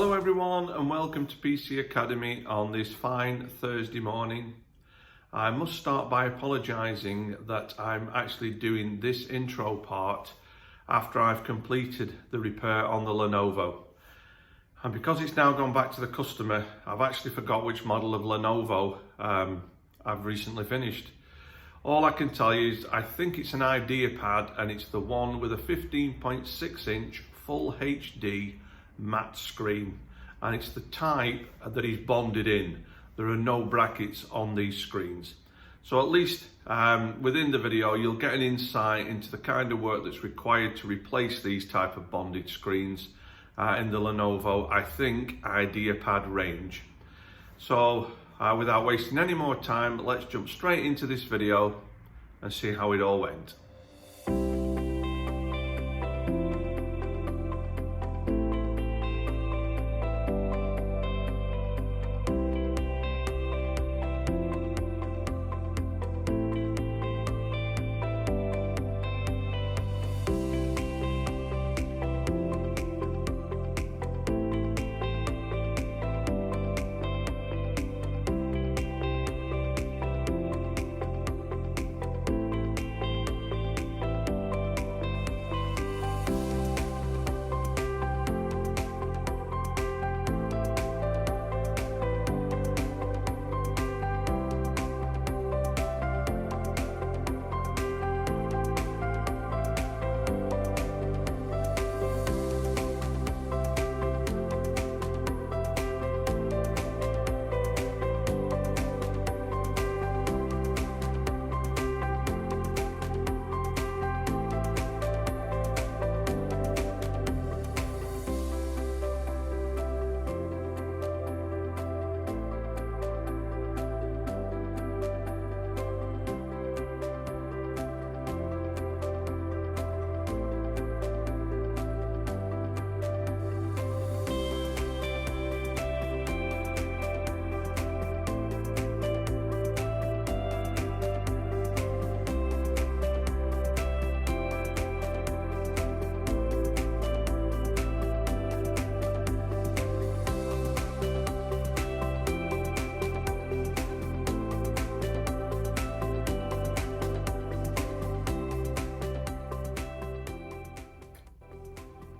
Hello everyone and welcome to PC Academy on this fine Thursday morning. I must start by apologising that I'm actually doing this intro part after I've completed the repair on the Lenovo. And because it's now gone back to the customer, I've actually forgot which model of Lenovo I've recently finished. All I can tell you is I think it's an Ideapad and it's the one with a 15.6 inch full HD matte screen, and it's the type that is bonded in. There are no brackets on these screens. So at least within the video you'll get an insight into the kind of work that's required to replace these type of bonded screens in the Lenovo, I think, Ideapad range. So without wasting any more time, let's jump straight into this video and see how it all went.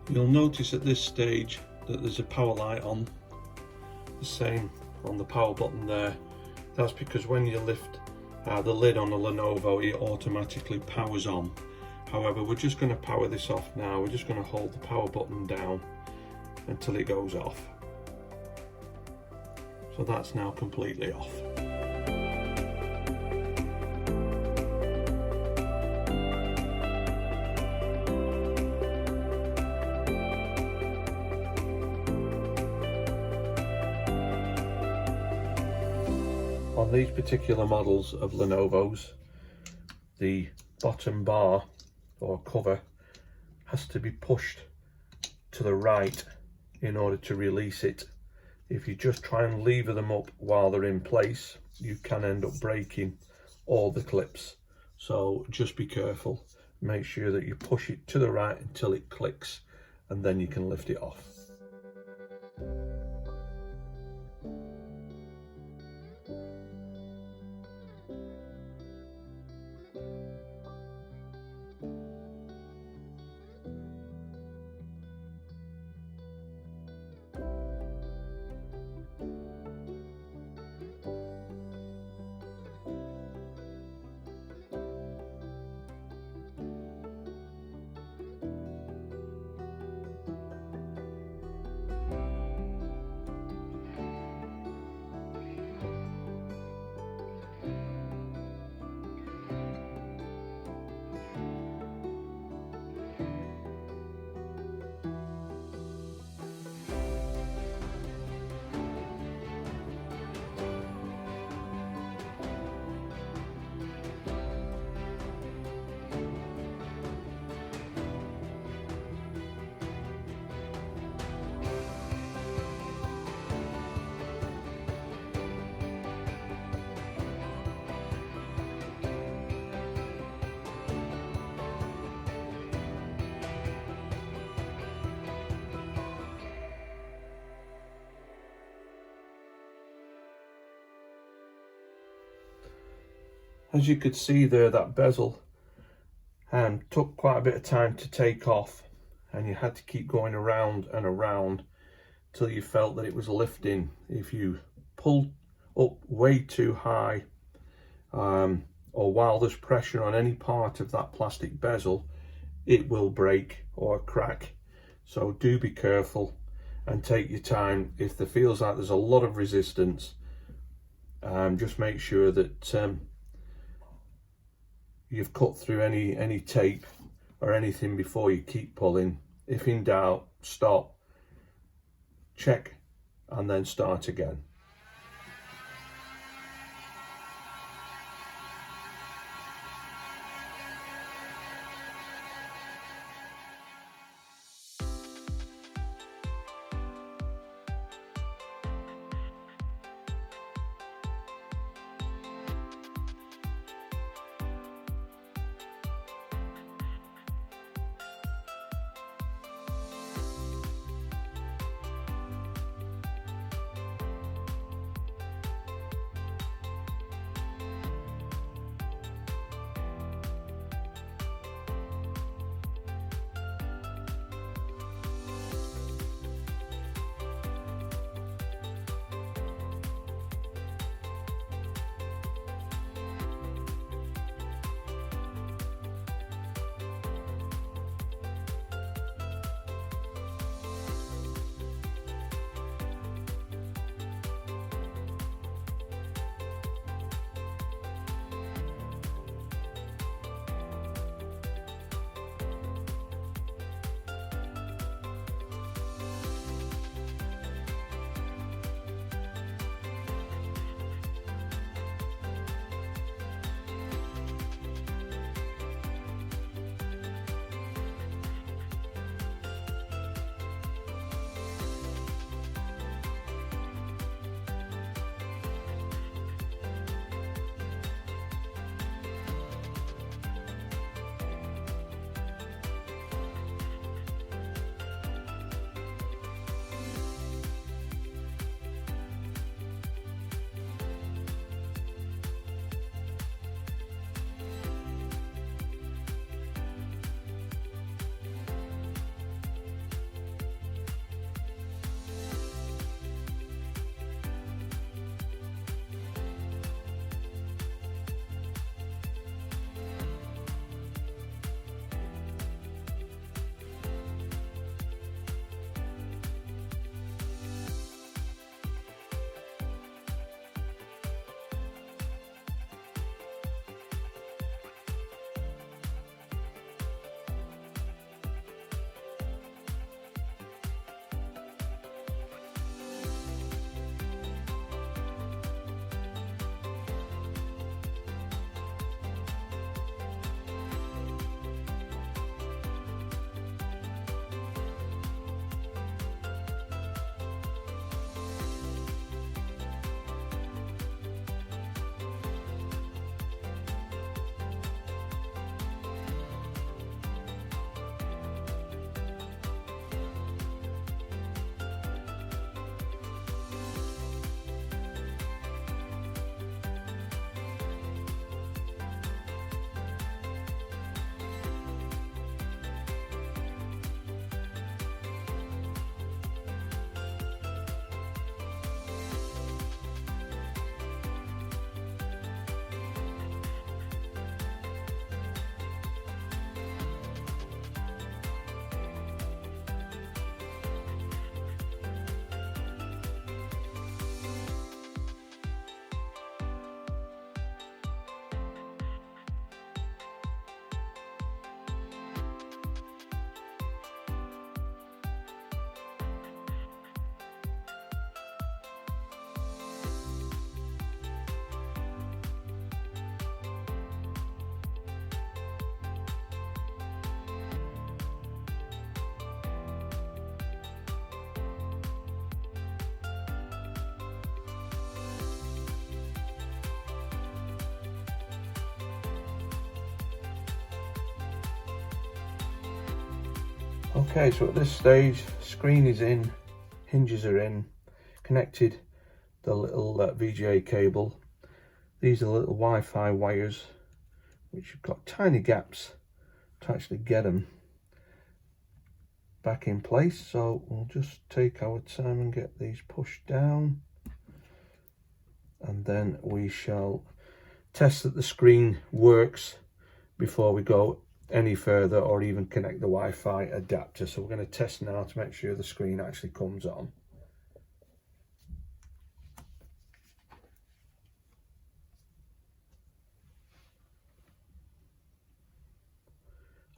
You'll notice at this stage that there's a power light on, the same on the power button there. That's because when you lift the lid on the Lenovo, it automatically powers on. However, we're just going to power this off now. We're just going to hold the power button down until it goes off. So that's now completely off. On these particular models of Lenovo's, the bottom bar or cover has to be pushed to the right in order to release it. If you just try and lever them up while they're in place, you can end up breaking all the clips. So just be careful. Make sure that you push it to the right until it clicks, and then you can lift it off. As you could see there, that bezel took quite a bit of time to take off, and you had to keep going around and around till you felt that it was lifting. If you pulled up way too high, or while there's pressure on any part of that plastic bezel, it will break or crack. So do be careful and take your time. If there feels like there's a lot of resistance, just make sure that you've cut through any tape or anything before you keep pulling. If in doubt, stop, check, and then start again. Okay, so at this stage, screen is in, hinges are in, connected the little VGA cable. These are the little Wi-Fi wires, which have got tiny gaps to actually get them back in place. So we'll just take our time and get these pushed down, and then we shall test that the screen works before we go any further or even connect the Wi-Fi adapter. So we're going to test now to make sure the screen actually comes on.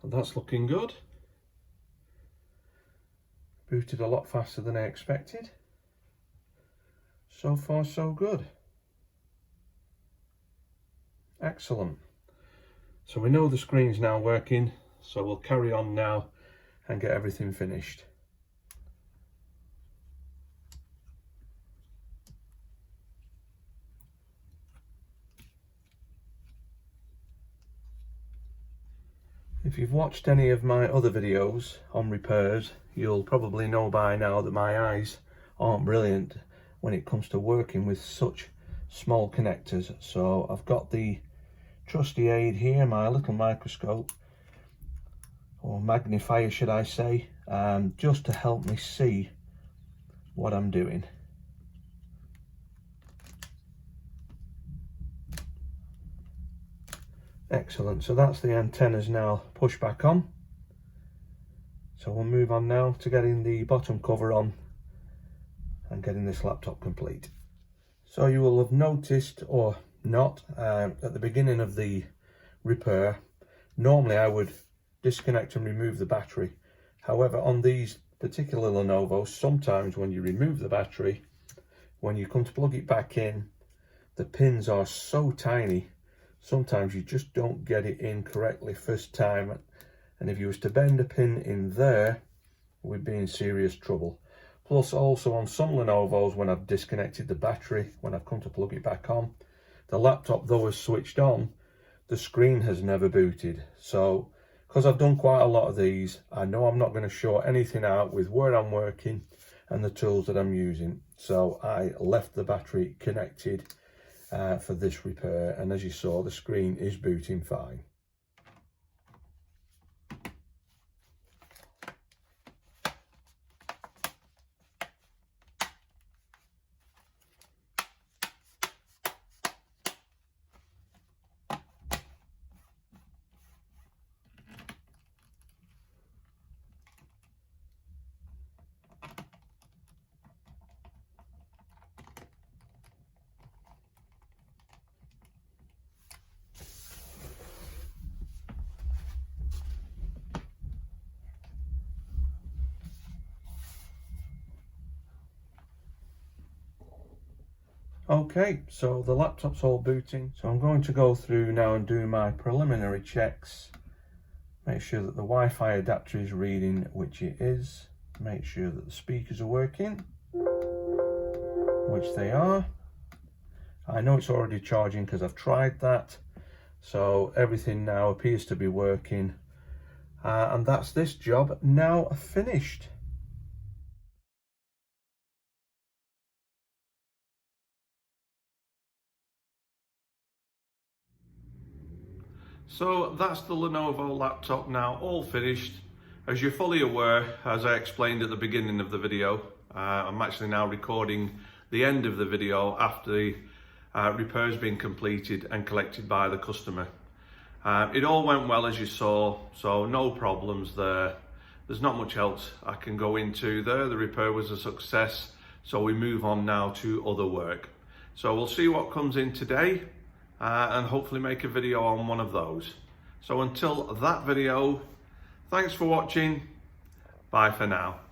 And that's looking good. Booted a lot faster than I expected. So far so good. Excellent. So we know the screen's now working, so we'll carry on now and get everything finished. If you've watched any of my other videos on repairs, you'll probably know by now that my eyes aren't brilliant when it comes to working with such small connectors. So I've got the trusty aid here, my little microscope, or magnifier should I say, just to help me see what I'm doing. Excellent, so that's the antennas now pushed back on. So we'll move on now to getting the bottom cover on and getting this laptop complete. So you will have noticed, or not, at the beginning of the repair, normally I would disconnect and remove the battery. However, on these particular Lenovo's, sometimes when you remove the battery, when you come to plug it back in, the pins are so tiny, sometimes you just don't get it in correctly first time. And if you was to bend a pin in there, we'd be in serious trouble. Plus also on some Lenovo's, when I've disconnected the battery, when I've come to plug it back on, the laptop though is switched on, the screen has never booted. So because I've done quite a lot of these, I know I'm not going to short anything out with where I'm working and the tools that I'm using. So I left the battery connected for this repair, and as you saw, the screen is booting fine. Okay, so the laptop's all booting, so I'm going to go through now and do my preliminary checks. Make sure that the Wi-Fi adapter is reading, which it is. Make sure that the speakers are working, which they are. I know it's already charging because I've tried that. So everything now appears to be working. And that's this job now finished. So that's the Lenovo laptop now all finished. As you're fully aware, as I explained at the beginning of the video, I'm actually now recording the end of the video after the repair's been completed and collected by the customer. It all went well, as you saw, so no problems there. There's not much else I can go into there. The repair was a success, so we move on now to other work. So we'll see what comes in today. And hopefully make a video on one of those. So until that video, thanks for watching. Bye for now.